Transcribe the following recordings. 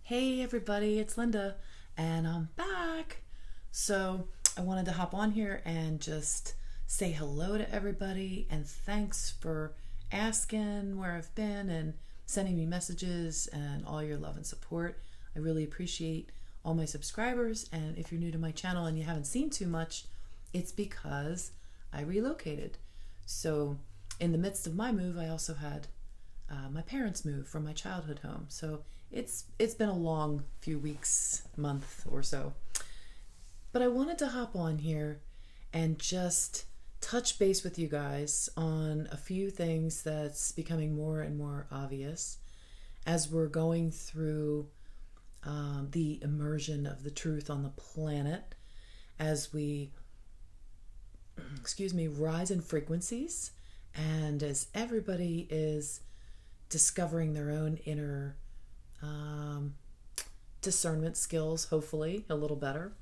Hey everybody, it's Lynda, and I'm back. So I wanted to hop on here and just say hello to everybody and thanks for asking where I've been and sending me messages and all your love and support. I really appreciate all my subscribers, and if you're new to my channel and you haven't seen too much, it's because I relocated. So in the midst of my move, I also had my parents moved from my childhood home. So it's been a long few weeks, month or so. But I wanted to hop on here and just touch base with you guys on a few things that's becoming more and more obvious as we're going through the immersion of the truth on the planet, as we rise in frequencies, and as everybody is discovering their own inner discernment skills, hopefully a little better.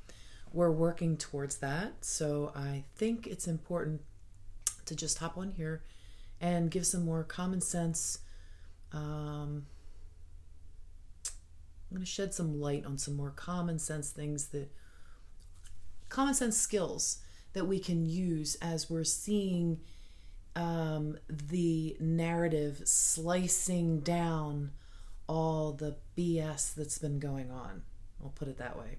We're working towards that. So I think it's important to just hop on here and give some more common sense. I'm going to shed some light on some more common sense common sense skills that we can use as we're seeing the narrative slicing down all the BS that's been going on. I'll put it that way.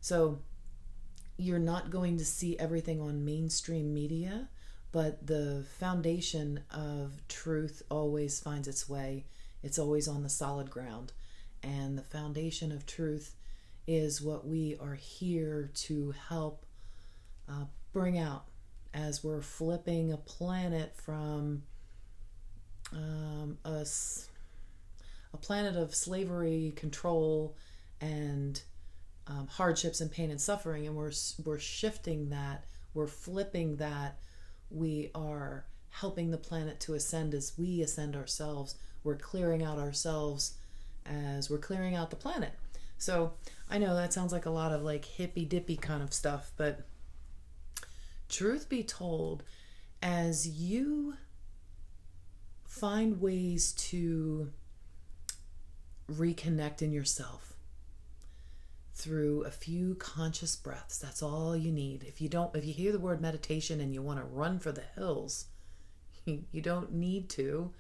So you're not going to see everything on mainstream media, but the foundation of truth always finds its way. It's always on the solid ground. And the foundation of truth is what we are here to help bring out as we're flipping a planet from a planet of slavery, control, and hardships and pain and suffering, and we're shifting that, we're flipping that. We are helping the planet to ascend as we ascend ourselves. We're clearing out ourselves as we're clearing out the planet. So I know that sounds like a lot of like hippy dippy kind of stuff, but truth be told, as you find ways to reconnect in yourself through a few conscious breaths, that's all you need. If you hear the word meditation and you want to run for the hills, you don't need to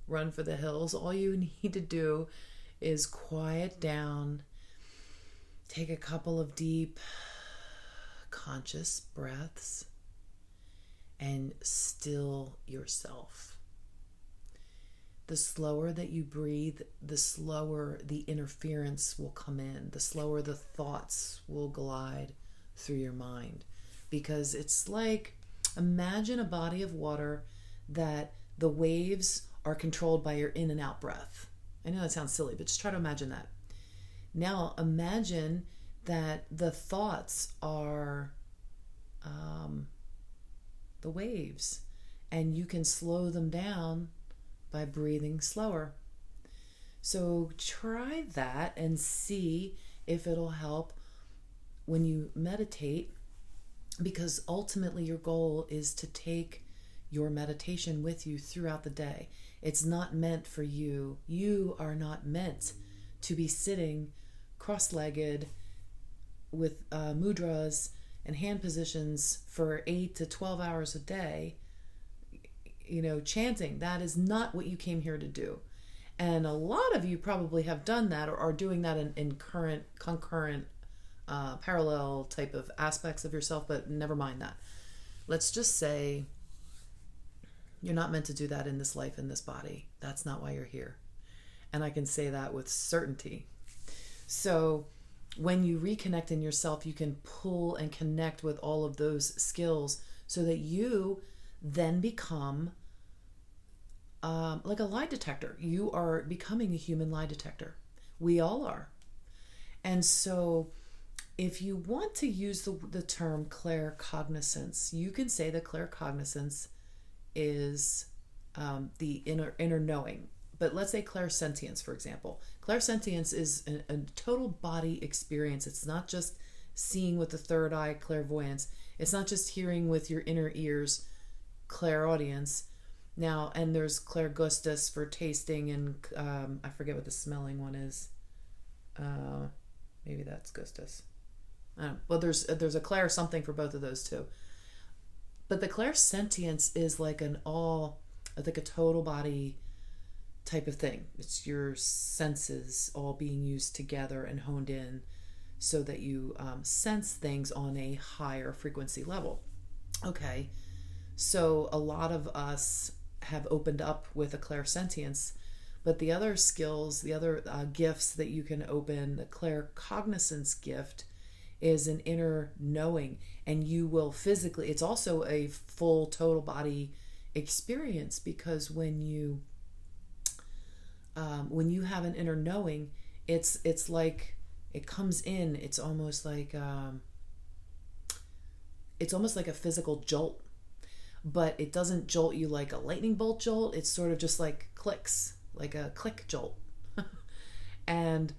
run for the hills. All you need to do is quiet down, take a couple of deep conscious breaths, and still yourself. The slower that you breathe, the slower the interference will come in, the slower the thoughts will glide through your mind. Because it's like, imagine a body of water that the waves are controlled by your in and out breath. I know that sounds silly, but just try to imagine that. Now imagine that the thoughts are the waves, and you can slow them down by breathing slower. So try that and see if it'll help when you meditate, because ultimately your goal is to take your meditation with you throughout the day. It's not meant for you. You are not meant to be sitting cross-legged with mudras and hand positions for 8 to 12 hours a day, chanting. That is not what you came here to do. And a lot of you probably have done that or are doing that in concurrent, parallel type of aspects of yourself, but never mind that. Let's just say you're not meant to do that in this life, in this body. That's not why you're here. And I can say that with certainty. So when you reconnect in yourself, you can pull and connect with all of those skills so that you then become like a lie detector. You are becoming a human lie detector. We all are. And so if you want to use the term claircognizance, you can say that claircognizance is the inner knowing. But let's say clairsentience, for example. Clairsentience is a total body experience. It's not just seeing with the third eye, clairvoyance. It's not just hearing with your inner ears, clairaudience. Now, and there's clairgustus for tasting, and I forget what the smelling one is. Maybe that's Gustus. Well, there's a clair something for both of those too. But the clairsentience is like like a total body type of thing. It's your senses all being used together and honed in so that you sense things on a higher frequency level. Okay, so a lot of us have opened up with a clairsentience, but the other skills, the other gifts that you can open, the claircognizance gift, is an inner knowing, and you will physically, it's also a full total body experience, because when you have an inner knowing, it's like it comes in, it's almost like a physical jolt, but it doesn't jolt you like a lightning bolt jolt. It's sort of just like clicks, like a click jolt. And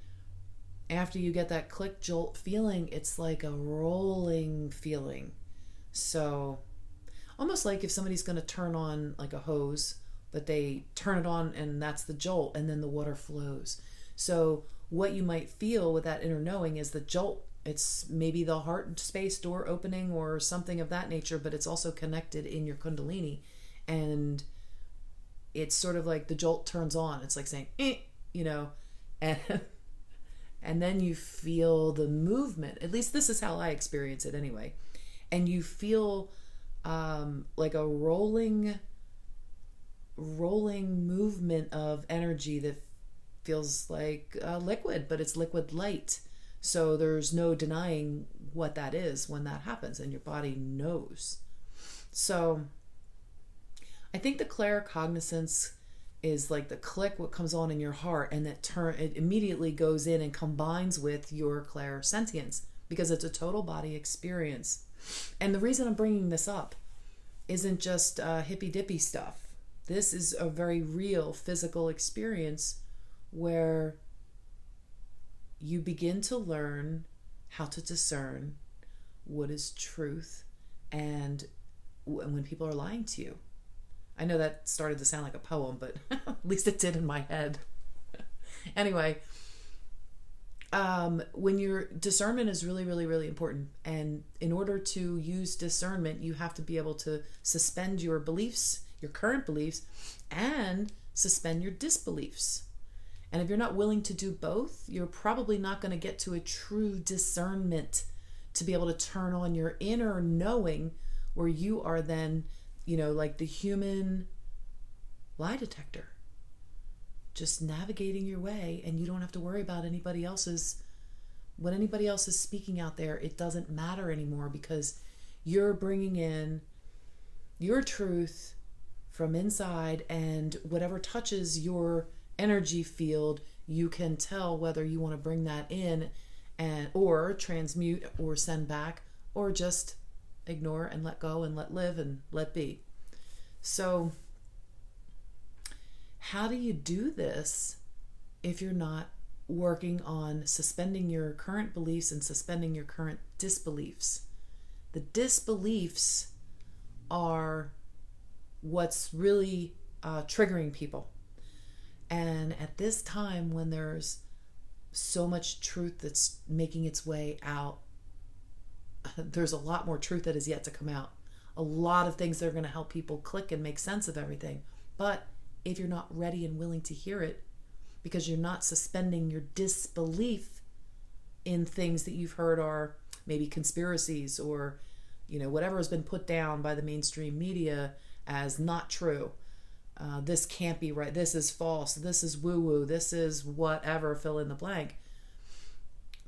after you get that click jolt feeling, it's like a rolling feeling. So almost like if somebody's going to turn on like a hose, but they turn it on and that's the jolt, and then the water flows. So what you might feel with that inner knowing is the jolt. It's maybe the heart space door opening or something of that nature, but it's also connected in your Kundalini. And it's sort of like the jolt turns on. It's like saying, and then you feel the movement. At least this is how I experience it anyway. And you feel like a rolling movement of energy that feels like liquid, but it's liquid light. So there's no denying what that is when that happens, and your body knows. So I think the claircognizance is like the click, what comes on in your heart, and it immediately goes in and combines with your clairsentience, because it's a total body experience. And the reason I'm bringing this up isn't just hippy dippy stuff. This is a very real physical experience where you begin to learn how to discern what is truth and when people are lying to you. I know that started to sound like a poem, but at least it did in my head. Anyway, when your discernment is really, really, really important. And in order to use discernment, you have to be able to suspend your beliefs, your current beliefs, and suspend your disbeliefs. And if you're not willing to do both, you're probably not going to get to a true discernment to be able to turn on your inner knowing, where you are then, like the human lie detector, just navigating your way, and you don't have to worry about what anybody else is speaking out there. It doesn't matter anymore, because you're bringing in your truth from inside, and whatever touches your energy field, you can tell whether you want to bring that in or transmute or send back, or just ignore and let go and let live and let be. So how do you do this if you're not working on suspending your current beliefs and suspending your current disbeliefs? The disbeliefs are what's really triggering people. And at this time, when there's so much truth that's making its way out, there's a lot more truth that is yet to come out. A lot of things that are going to help people click and make sense of everything. But if you're not ready and willing to hear it, because you're not suspending your disbelief in things that you've heard are maybe conspiracies, or whatever has been put down by the mainstream media as not true. This can't be right. This is false. This is woo-woo. This is whatever, fill in the blank.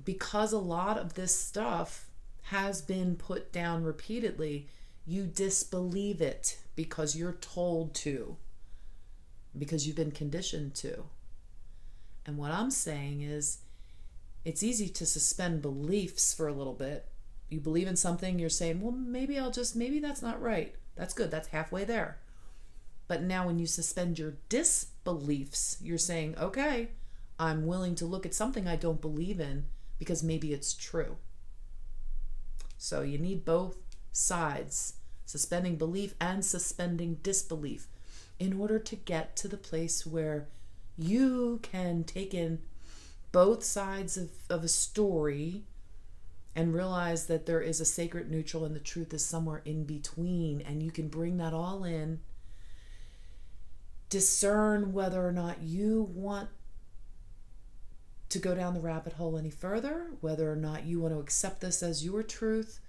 Because a lot of this stuff has been put down repeatedly, you disbelieve it because you're told to, because you've been conditioned to. And what I'm saying is, it's easy to suspend beliefs for a little bit. You believe in something, you're saying, well, maybe that's not right. That's good. That's halfway there. But now when you suspend your disbeliefs, you're saying, okay, I'm willing to look at something I don't believe in because maybe it's true. So you need both sides, suspending belief and suspending disbelief, in order to get to the place where you can take in both sides of a story and realize that there is a sacred neutral and the truth is somewhere in between, and you can bring that all in, discern whether or not you want to go down the rabbit hole any further, whether or not you want to accept this as your truth,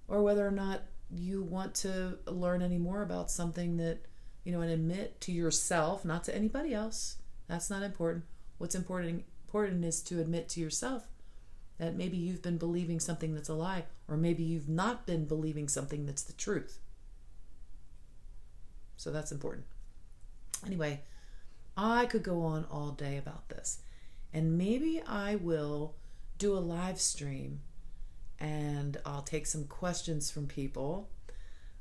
or whether or not you want to learn any more about something that, and admit to yourself, not to anybody else. That's not important. What's important is to admit to yourself that maybe you've been believing something that's a lie, or maybe you've not been believing something that's the truth. So that's important. Anyway, I could go on all day about this, and maybe I will do a live stream and I'll take some questions from people.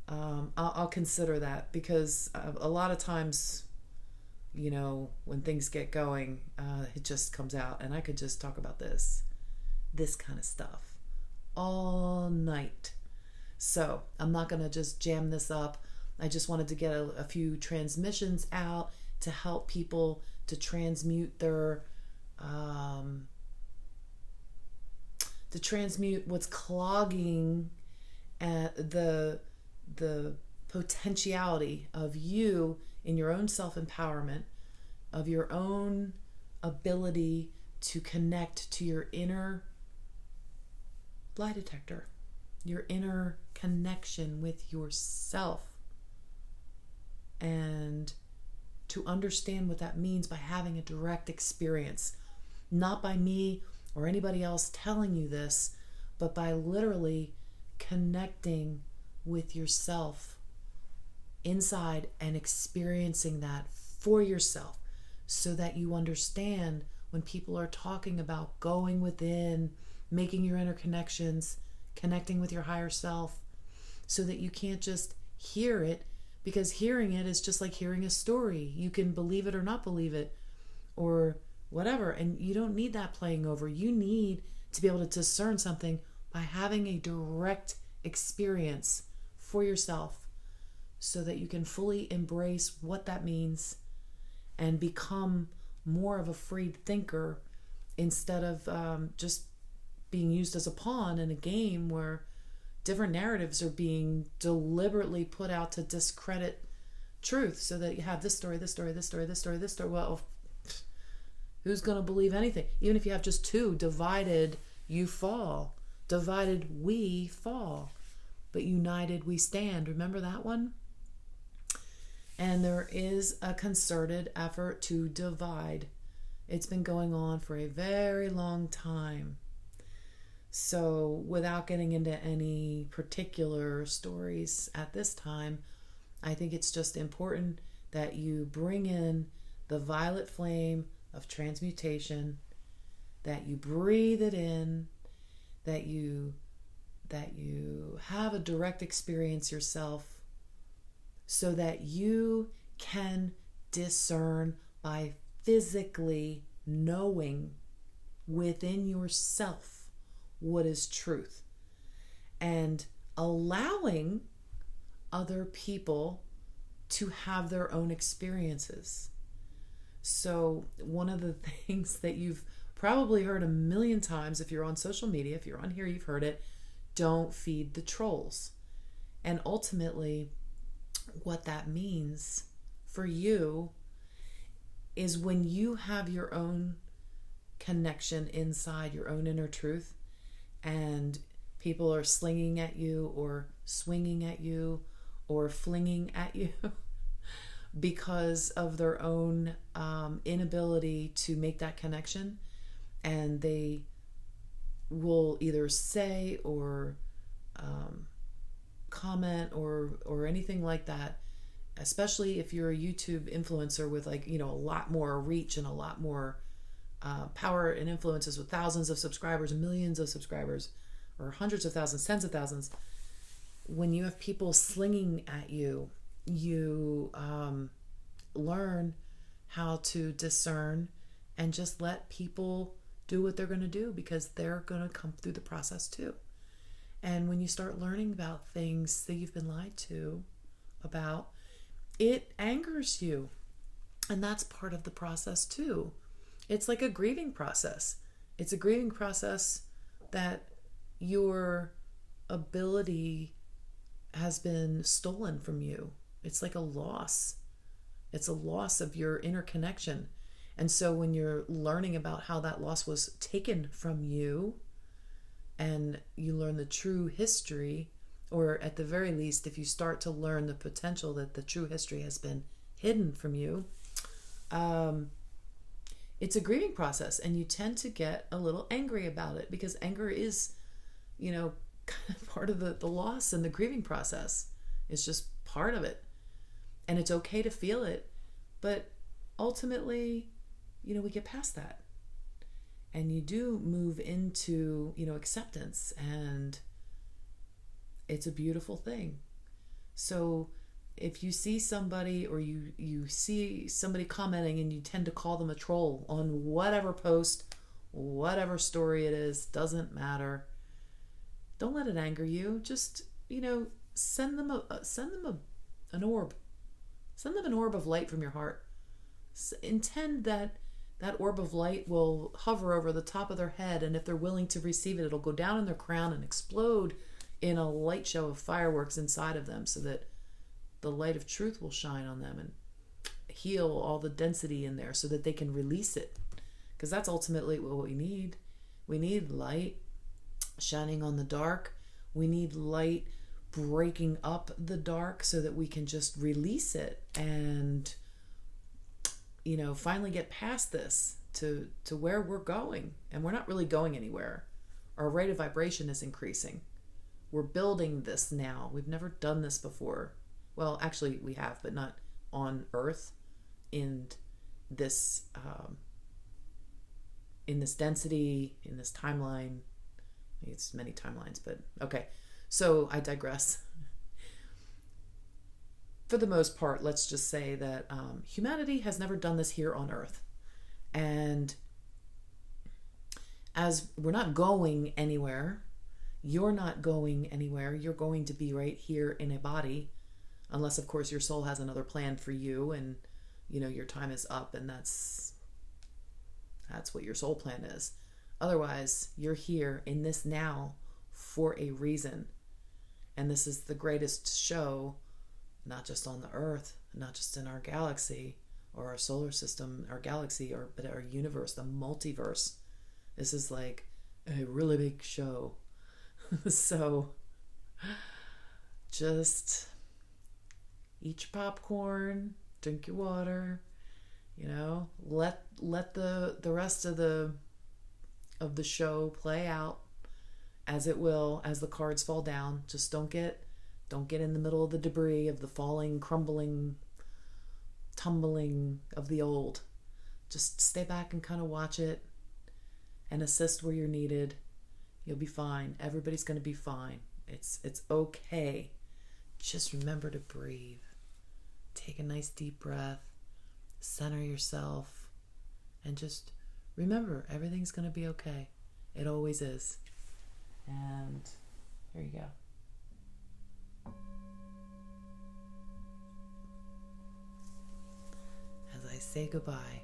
I'll consider that, because a lot of times, when things get going, it just comes out, and I could just talk about this kind of stuff all night. So I'm not going to just jam this up. I just wanted to get a few transmissions out to help people to transmute their to transmute what's clogging the potentiality of you in your own self-empowerment, of your own ability to connect to your inner lie detector, your inner connection with yourself, and to understand what that means by having a direct experience, not by me or anybody else telling you this, but by literally connecting with yourself inside and experiencing that for yourself, so that you understand when people are talking about going within, making your inner connections, connecting with your higher self, so that you can't just hear it, because hearing it is just like hearing a story. You can believe it or not believe it or whatever, and you don't need that playing over. You need to be able to discern something by having a direct experience for yourself, so that you can fully embrace what that means and become more of a freed thinker, instead of just being used as a pawn in a game where different narratives are being deliberately put out to discredit truth, so that you have this story, this story, this story, this story, this story. Well, who's going to believe anything? Even if you have just two, divided you fall, divided we fall, but united we stand. Remember that one? And there is a concerted effort to divide. It's been going on for a very long time. So without getting into any particular stories at this time, I think it's just important that you bring in the violet flame of transmutation, that you breathe it in, that you have a direct experience yourself, so that you can discern by physically knowing within yourself what is truth, and allowing other people to have their own experiences. So one of the things that you've probably heard a million times, if you're on social media, if you're on here, you've heard it: don't feed the trolls. And ultimately, what that means for you is, when you have your own connection inside, your own inner truth, and people are slinging at you or swinging at you or flinging at you because of their own inability to make that connection, and they will either say or comment or anything like that, especially if you're a YouTube influencer with a lot more reach and a lot more power and influences, with thousands of subscribers, millions of subscribers, or hundreds of thousands, tens of thousands. When you have people slinging at you, you learn how to discern and just let people do what they're going to do, because they're going to come through the process too. And when you start learning about things that you've been lied to about, it angers you. And that's part of the process too. It's like a grieving process. It's a grieving process that your ability has been stolen from you. It's like a loss. It's a loss of your inner connection. And so when you're learning about how that loss was taken from you, and you learn the true history, or at the very least, if you start to learn the potential that the true history has been hidden from you, it's a grieving process, and you tend to get a little angry about it, because anger is, kind of part of the loss and the grieving process. It's just part of it. And it's okay to feel it, but ultimately, we get past that. And you do move into, acceptance, and it's a beautiful thing. So if you see somebody, or you see somebody commenting, and you tend to call them a troll on whatever post, whatever story it is, doesn't matter. Don't let it anger you. Just, send them an orb. Send them an orb of light from your heart. Intend that orb of light will hover over the top of their head, and if they're willing to receive it, it'll go down in their crown and explode in a light show of fireworks inside of them, so that the light of truth will shine on them and heal all the density in there, so that they can release it. Because that's ultimately what we need. We need light shining on the dark. We need light breaking up the dark, so that we can just release it and finally get past this to where we're going. And we're not really going anywhere. Our rate of vibration is increasing. We're building this now. We've never done this before. Well, actually we have, but not on Earth in this density, in this timeline. It's many timelines, but okay. So I digress. For the most part, let's just say that humanity has never done this here on Earth. And as we're not going anywhere, you're not going anywhere. You're going to be right here in a body, unless, of course, your soul has another plan for you, and your time is up, and that's what your soul plan is. Otherwise, you're here in this now for a reason. And this is the greatest show, not just on the Earth, not just in our galaxy or our solar system, our galaxy, but our universe, the multiverse. This is like a really big show. So just eat your popcorn, drink your water, let the rest of the show play out as it will, as the cards fall down. Just don't get in the middle of the debris of the falling, crumbling, tumbling of the old. Just stay back and kind of watch it and assist where you're needed. You'll be fine. Everybody's going to be fine. It's okay. Just remember to breathe. Take a nice deep breath. Center yourself. And just remember, everything's going to be okay. It always is. And here you go. As I say goodbye,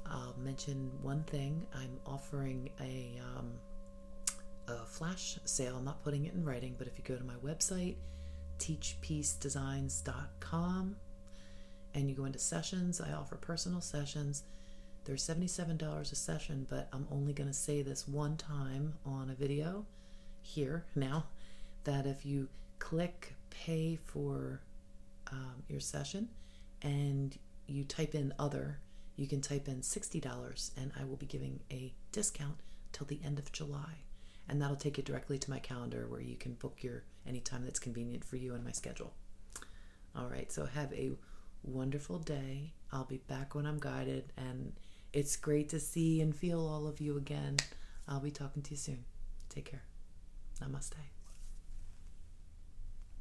I'll mention one thing. I'm offering a flash sale. I'm not putting it in writing, but if you go to my website, teachpeacedesigns.com, and you go into sessions, I offer personal sessions. They're $77 a session, but I'm only going to say this one time on a video here now, that if you click pay for your session and you type in other, you can type in $60, and I will be giving a discount till the end of July. And that'll take you directly to my calendar, where you can book any time that's convenient for you in my schedule. All right, so have a wonderful day. I'll be back when I'm guided, and it's great to see and feel all of you again. I'll be talking to you soon. Take care. Namaste.